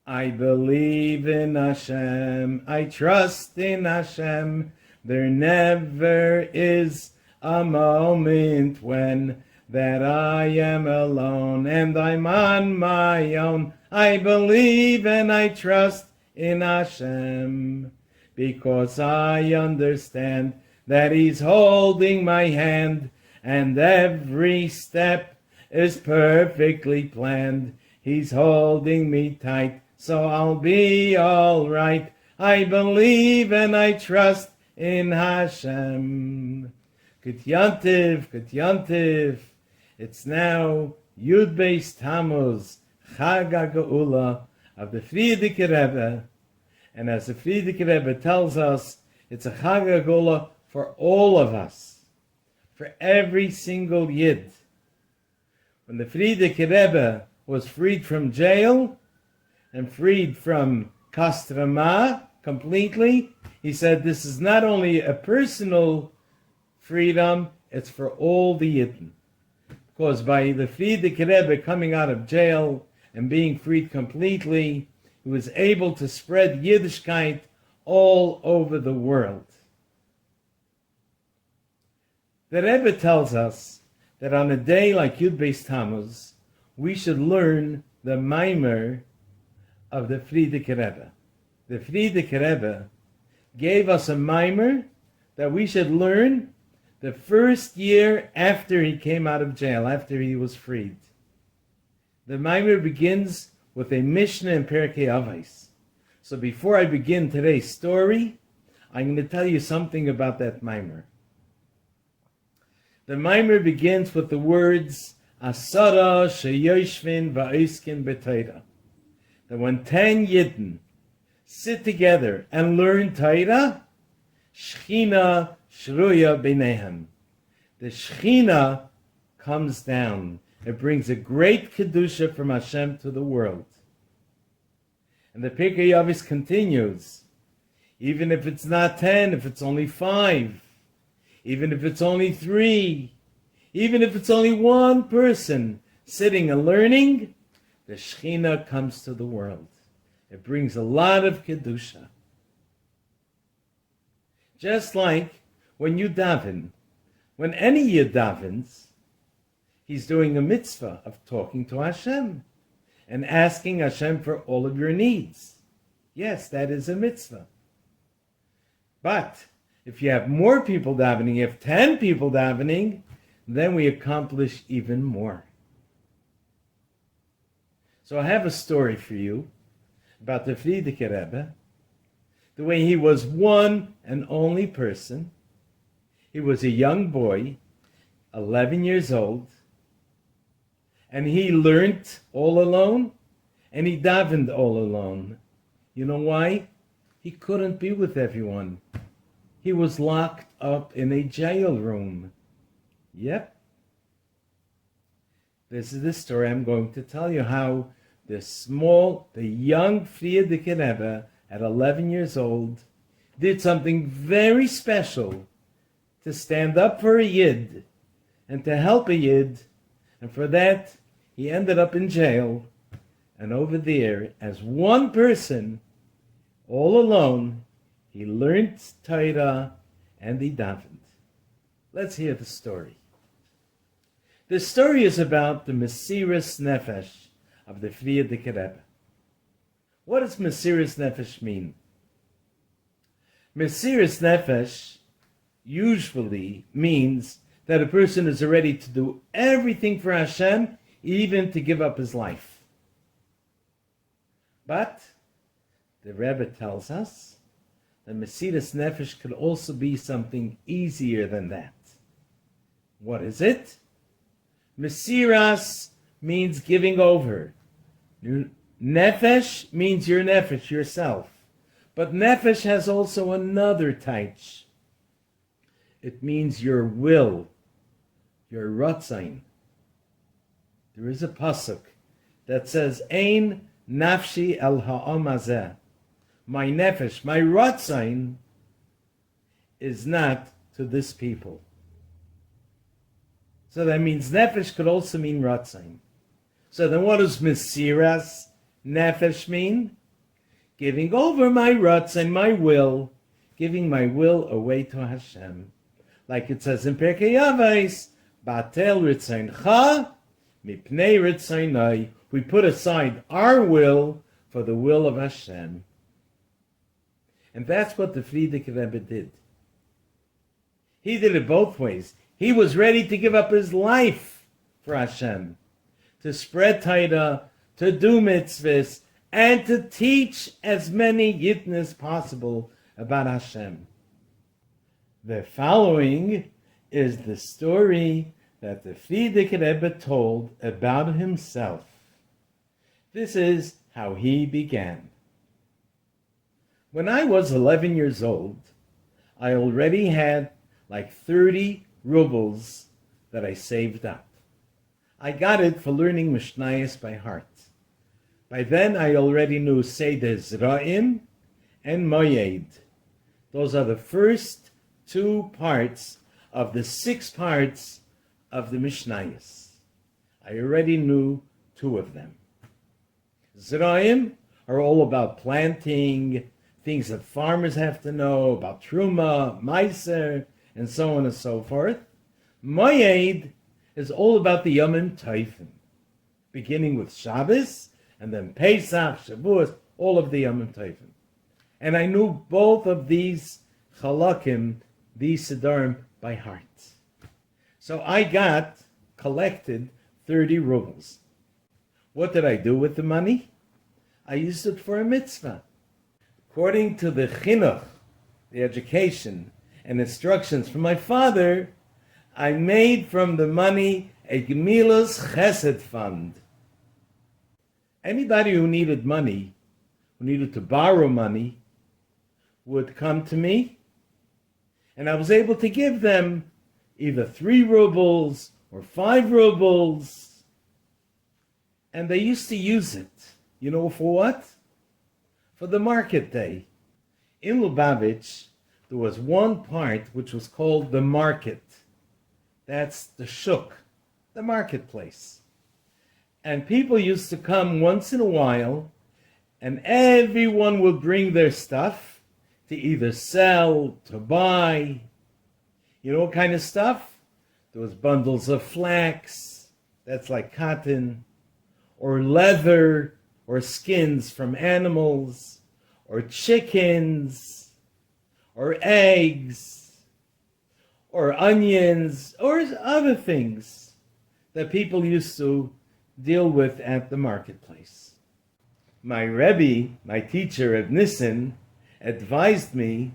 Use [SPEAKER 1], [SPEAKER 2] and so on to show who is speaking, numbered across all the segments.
[SPEAKER 1] I believe in Hashem. I trust in Hashem. There never is a moment when that I am alone and I'm on my own. I believe and I trust in Hashem because I understand that He's holding my hand and every step is perfectly planned. He's holding me tight, so I'll be all right. I believe and I trust in Hashem. Good Yantiv. It's now Yud Beis Tammuz, Chag HaGeula of the Frierdiker Rebbe. And as the Frierdiker Rebbe tells us, it's a Chag HaGeula for all of us, for every single Yid. When the Frierdiker Rebbe was freed from jail and freed from Kastrama completely, he said this is not only a personal freedom, it's for all the Yidden. Because by the Frierdiker Rebbe coming out of jail and being freed completely, he was able to spread Yiddishkeit all over the world. The Rebbe tells us that on a day like Yud Beis Tammuz, we should learn the Maimer of the Frierdiker Rebbe. The Frierdiker Rebbe gave us a Maimer that we should learn the first year after he came out of jail, after he was freed. The Maimer begins with a Mishnah in Perkei Avos. So before I begin today's story, I'm going to tell you something about that Maimer. The Maimer begins with the words, Asara sheyoshvin va'iskin b'Torah. That when 10 Yidden sit together and learn Torah, Shechina shruya b'neihem. The Shechina comes down. It brings a great kedusha from Hashem to the world. And the Pirkei Avos continues, even if it's not 10, if it's only 5, even if it's only 3, even if it's only one person sitting and learning, the Shechina comes to the world. It brings a lot of kedusha. Just like when you daven, when any Yid davens, he's doing a mitzvah of talking to Hashem and asking Hashem for all of your needs. Yes, that is a mitzvah. But if you have more people davening, you have 10 people davening, then we accomplish even more. So I have a story for you about the Frierdiker Rebbe, the way he was one and only person. He was a young boy, 11 years old, and he learned all alone, and he davened all alone. You know why? He couldn't be with everyone. He was locked up in a jail room. Yep. This is the story I'm going to tell you, how the young Frierdiker Rebbe at 11 years old did something very special to stand up for a Yid and to help a Yid. And for that, he ended up in jail. And over there, as one person, all alone, he learned Torah and he davened. Let's hear the story. The story is about the Mesiras Nefesh of the Frierdiker Rebbe. What does Mesiras Nefesh mean? Mesiras Nefesh usually means that a person is ready to do everything for Hashem, even to give up his life. But the Rebbe tells us that Mesiras Nefesh could also be something easier than that. What is it? Mesiras means giving over. Nefesh means your nefesh, yourself. But nefesh has also another taich. It means your will, your ratzain. There is a pasuk that says, Ein nafshi el ha'am hazeh. My nefesh, my ratzain, is not to this people. So that means nefesh could also mean ratzain. So then what does Mesiras Nefesh mean giving over my ruts and my will, giving my will away to Hashem. Like it says in Pirkei Avos, Batel Ritzoncha Mipnei Ritzonai. We put aside our will for the will of Hashem. And that's what the Frierdiker Rebbe did. He did it both ways. He was ready to give up his life for Hashem, to spread Torah, to do mitzvahs, and to teach as many Yidden as possible about Hashem. The following is the story that the Frierdiker Rebbe told about himself. This is how he began. When I was 11 years old, I already had like 30 rubles that I saved up. I got it for learning Mishnayos by heart. By then I already knew Seder Zra'im and Moyed. Those are the first 2 parts of the 6 parts of the Mishnayos. I already knew 2 of them. Zra'im are all about planting, things that farmers have to know, about Truma, Meiser, and so on and so forth. Moyed is all about the Yomim Tovim, beginning with Shabbos, and then Pesach, Shavuos, all of the Yomim Tovim. And I knew both of these Chalakim, these Siddharim, by heart. So I collected 30 rubles. What did I do with the money? I used it for a mitzvah. According to the chinuch, the education and instructions from my father, I made from the money a Gemilas Chesed fund. Anybody who needed money, who needed to borrow money, would come to me, and I was able to give them either 3 rubles or 5 rubles, and they used to use it. You know for what? For the market day. In Lubavitch, there was one part which was called the market. That's the shuk, the marketplace. And people used to come once in a while, and everyone would bring their stuff to either sell, to buy. You know what kind of stuff? There was bundles of flax, that's like cotton, or leather, or skins from animals, or chickens, or eggs, or onions, or other things that people used to deal with at the marketplace. My Rebbe, my teacher Reb Nissen, advised me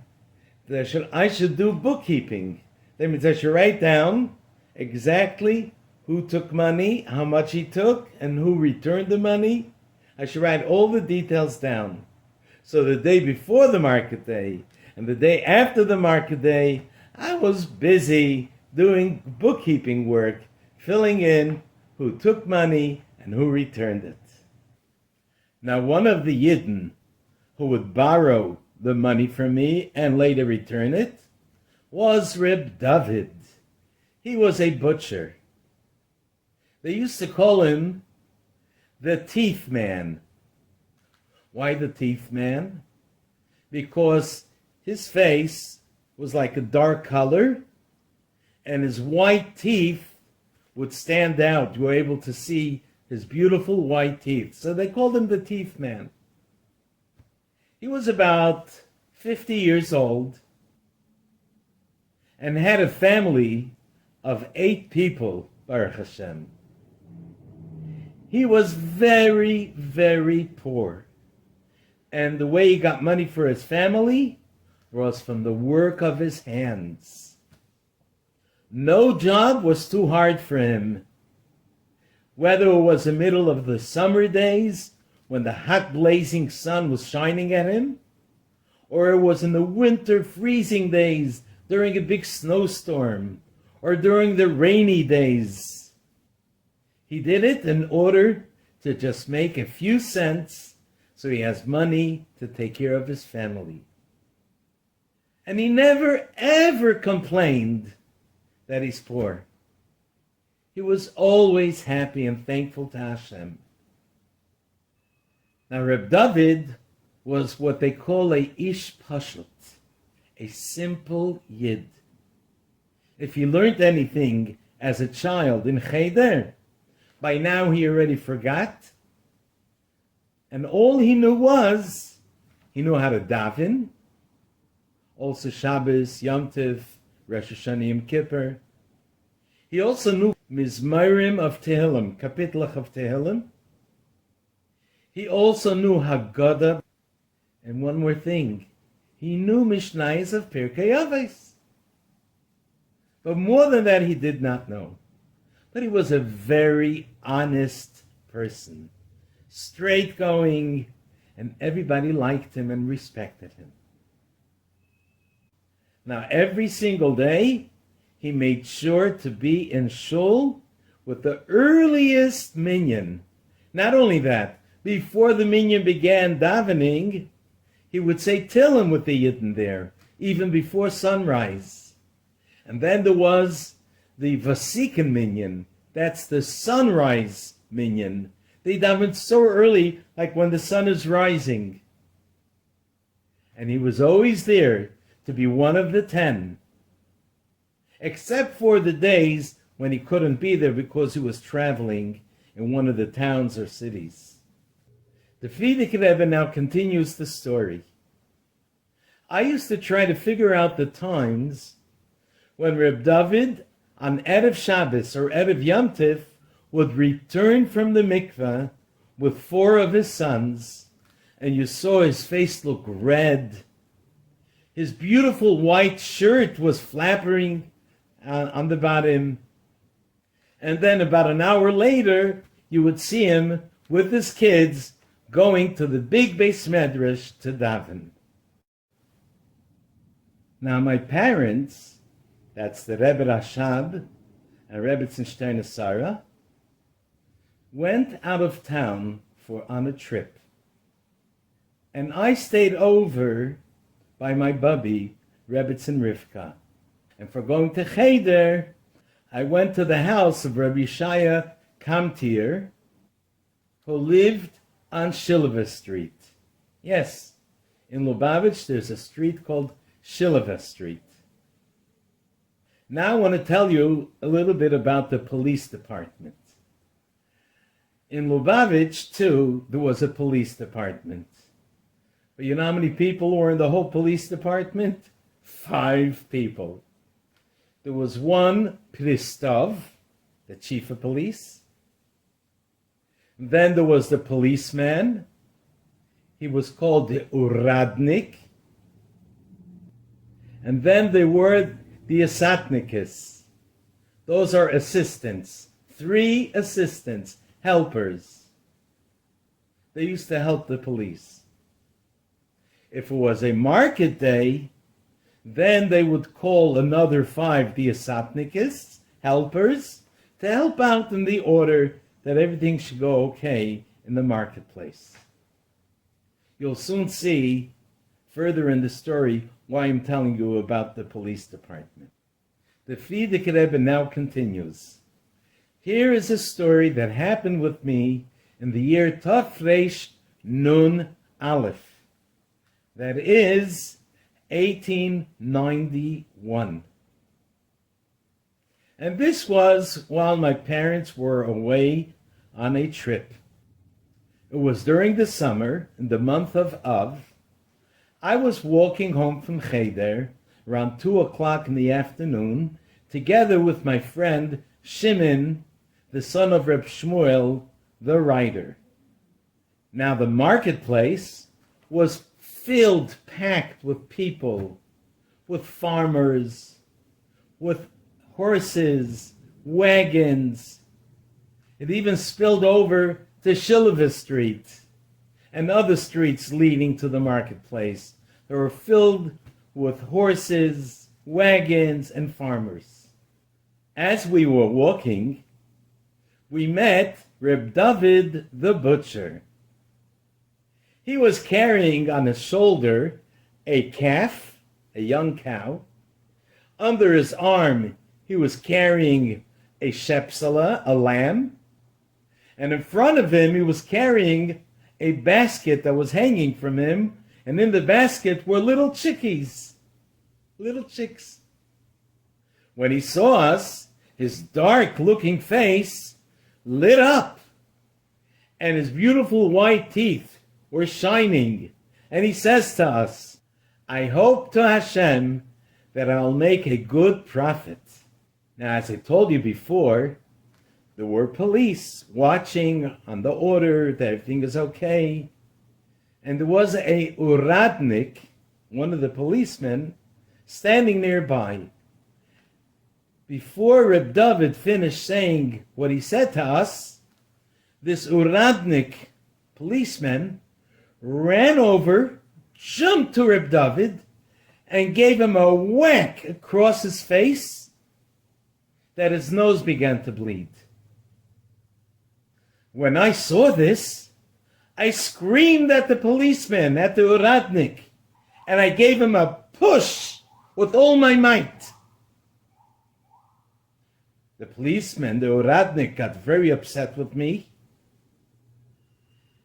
[SPEAKER 1] that I should do bookkeeping. That means I should write down exactly who took money, how much he took, and who returned the money. I should write all the details down. So the day before the market day and the day after the market day, I was busy doing bookkeeping work, filling in who took money and who returned it. Now, one of the Yidden who would borrow the money from me and later return it was Reb David. He was a butcher. They used to call him the Teeth Man. Why the Teeth Man? Because his face was like a dark color, and his white teeth would stand out. You were able to see his beautiful white teeth. So they called him the Teeth Man. He was about 50 years old and had a family of 8 people, Baruch Hashem. He was very, very poor. And the way he got money for his family was from the work of his hands. No job was too hard for him. Whether it was the middle of the summer days when the hot blazing sun was shining at him, or it was in the winter freezing days during a big snowstorm, or during the rainy days. He did it in order to just make a few cents so he has money to take care of his family. And he never, ever complained that he's poor. He was always happy and thankful to Hashem. Now, Reb David was what they call a ish pashut, a simple yid. If he learned anything as a child in Cheder, by now he already forgot. And all he knew was, he knew how to daven, also Shabbos, Yom Tov, Rosh Hashanah, Yom Kippur. He also knew Mizmarim of Tehillim, Kapitlach of Tehillim. He also knew Haggadah. And one more thing, he knew Mishnayos of Pirkei Avos. But more than that, he did not know. But he was a very honest person, straight going, and everybody liked him and respected him. Now, every single day, he made sure to be in shul with the earliest minyan. Not only that, before the minyan began davening, he would say Tehillim with the Yidden there, even before sunrise. And then there was the Vasikan minyan. That's the sunrise minyan. They davened so early, like when the sun is rising. And he was always there to be one of the 10. Except for the days when he couldn't be there because he was traveling in one of the towns or cities. The Frierdiker Rebbe now continues the story. I used to try to figure out the times when Reb David on Erev Shabbos or Erev Yom Tov would return from the mikveh with 4 of his sons, and you saw his face look red. His beautiful white shirt was flapping on the bottom. And then about an hour later, you would see him with his kids going to the big Beis Medrash to daven. Now my parents, that's the Rebbe Rashab and Rebbe Zinstein Sarah, went out of town on a trip. And I stayed over by my bubby, Rebbetzin Rivka. And for going to Cheder, I went to the house of Rabbi Shaya Kamtir, who lived on Shilva Street. Yes, in Lubavitch there's a street called Shilva Street. Now I want to tell you a little bit about the police department. In Lubavitch, too, there was a police department. But you know how many people were in the whole police department? 5 people. There was one Pristov, the chief of police. Then there was the policeman. He was called the Uradnik. And then there were the Asatnikas. Those are assistants. 3 assistants, helpers. They used to help the police. If it was a market day, then they would call another 5 the Asatnikas, helpers, to help out in the order that everything should go okay in the marketplace. You'll soon see further in the story why I'm telling you about the police department. The Frierdiker Rebbe now continues. Here is a story that happened with me in the year Tafresh Nun Aleph. That is 1891. And this was while my parents were away on a trip. It was during the summer, in the month of Av. I was walking home from Cheder around 2 o'clock in the afternoon, together with my friend Shimon, the son of Reb Shmuel, the writer. Now the marketplace was filled, packed with people, with farmers, with horses, wagons. It even spilled over to Shilva Street and other streets leading to the marketplace. They were filled with horses, wagons, and farmers. As we were walking, we met Reb David the butcher. He was carrying on his shoulder a calf, a young cow. Under his arm, he was carrying a shepsela, a lamb. And in front of him, he was carrying a basket that was hanging from him, and in the basket were little chickies, little chicks. When he saw us, his dark-looking face lit up, and his beautiful white teeth were shining. And he says to us, I hope to Hashem that I'll make a good profit. Now, as I told you before, there were police watching on the order that everything is okay. And there was a uradnik, one of the policemen, standing nearby. Before Reb David finished saying what he said to us, this uradnik policeman ran over, jumped to Reb David, and gave him a whack across his face that his nose began to bleed. When I saw this, I screamed at the policeman, at the uradnik, and I gave him a push with all my might. The policeman, the uradnik, got very upset with me,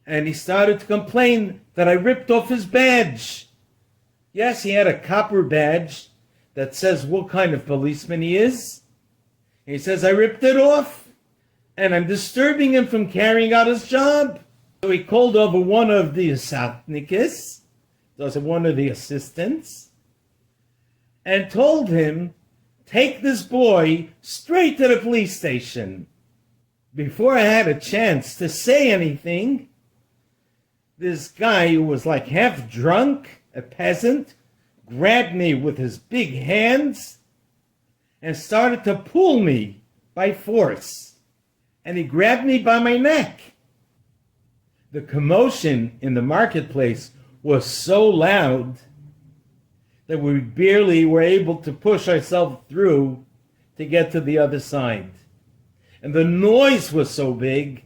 [SPEAKER 1] and he started to complain that I ripped off his badge. Yes, he had a copper badge that says what kind of policeman he is. He says, I ripped it off, and I'm disturbing him from carrying out his job. So he called over one of the satnikis, those are one of the assistants, and told him, take this boy straight to the police station. Before I had a chance to say anything, this guy who was like half drunk, a peasant, grabbed me with his big hands and started to pull me by force. And he grabbed me by my neck. The commotion in the marketplace was so loud that we barely were able to push ourselves through to get to the other side. And the noise was so big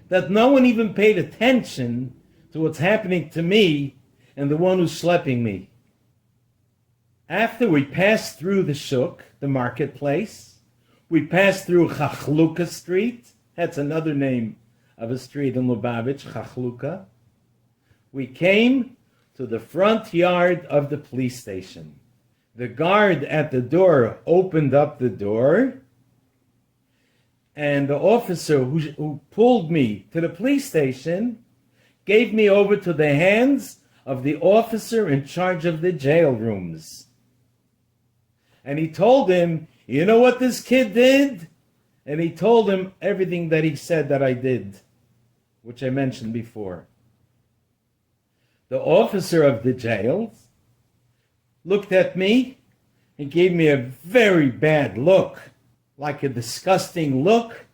[SPEAKER 1] that no one even paid attention to what's happening to me and the one who's schlepping me. After we passed through the shuk, the marketplace, we passed through Chachluka Street. That's another name of a street in Lubavitch, Chachluka. We came to the front yard of the police station. The guard at the door opened up the door, and the officer who pulled me to the police station gave me over to the hands of the officer in charge of the jail rooms. And he told him, you know what this kid did? And he told him everything that he said that I did, which I mentioned before. The officer of the jail looked at me and gave me a very bad look, like a disgusting look.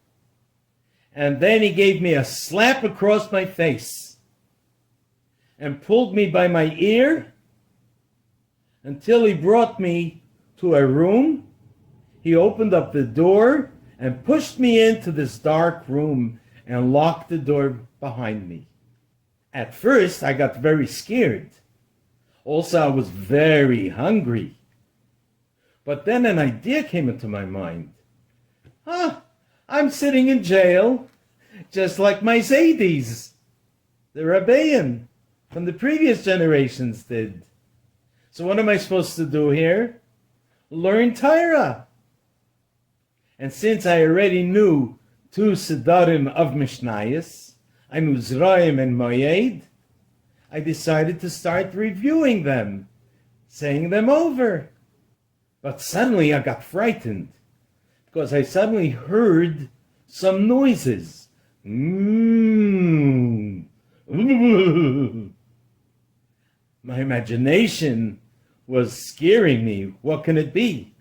[SPEAKER 1] And then he gave me a slap across my face and pulled me by my ear until he brought me to a room. He opened up the door and pushed me into this dark room and locked the door behind me. At first, I got very scared. Also, I was very hungry. But then an idea came into my mind. I'm sitting in jail, just like my Zaydis, the Rabbeim from the previous generations did. So what am I supposed to do here? Learn Torah. And since I already knew 2 Sedarim of Mishnayos, I knew Zraim and Moyed, I decided to start reviewing them, saying them over. But suddenly I got frightened, because I suddenly heard some noises. My imagination was scaring me. What can it be?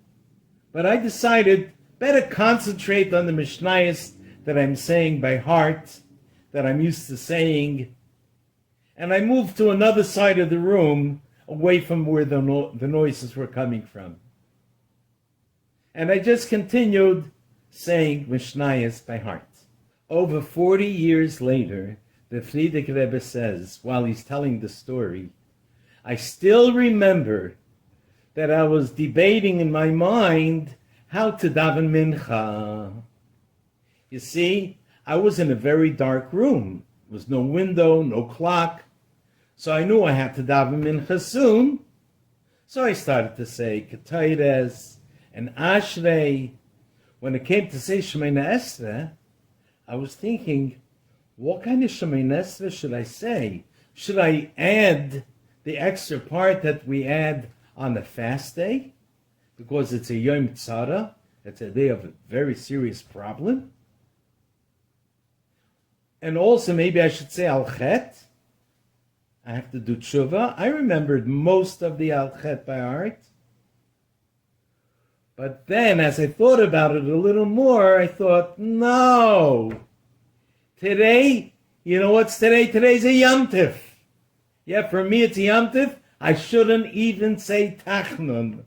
[SPEAKER 1] But I decided better concentrate on the Mishnayos that I'm saying by heart, that I'm used to saying. And I moved to another side of the room, away from where the noises were coming from. And I just continued saying Mishnayos by heart. Over 40 years later, the Frierdiker Rebbe says, while he's telling the story, I still remember that I was debating in my mind how to daven mincha. You see, I was in a very dark room. There was no window, no clock. So I knew I had to daven mincha soon. So I started to say Ketayres and Ashrei. When it came to say Shemoneh Esrei, I was thinking, what kind of Shemoneh Esrei should I say? Should I add the extra part that we add on the fast day? Because it's a Yom Tzara. It's a day of a very serious problem. And also maybe I should say Al Chet. I have to do tshuva. I remembered most of the Al Chet by heart. But then as I thought about it a little more, I thought, no. Today, you know what's today? Today's a Yom Tif. Yeah, for me it's a Yom Tif. I shouldn't even say Tachnun.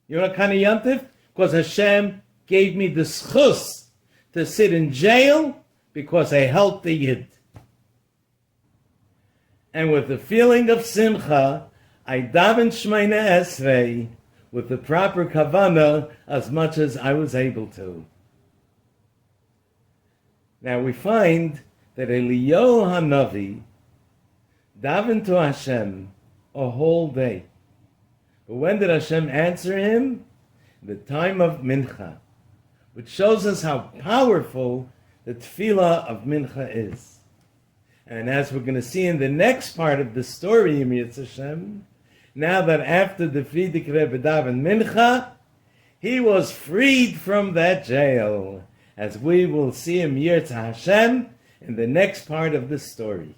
[SPEAKER 1] You know what kind of Yom Tif? Because Hashem gave me the schus to sit in jail because I helped the Yid. And with the feeling of simcha, I daven Shemoneh Esrei with the proper kavanah as much as I was able to. Now we find that Eliyahu Hanavi davened to Hashem a whole day. But when did Hashem answer him? The time of mincha, which shows us how powerful the tefillah of mincha is. And as we're going to see in the next part of the story, Yimiyat Hashem, now that after the Frierdiker Rebbe davened mincha, he was freed from that jail, as we will see him Yirtzeh Hashem in the next part of the story.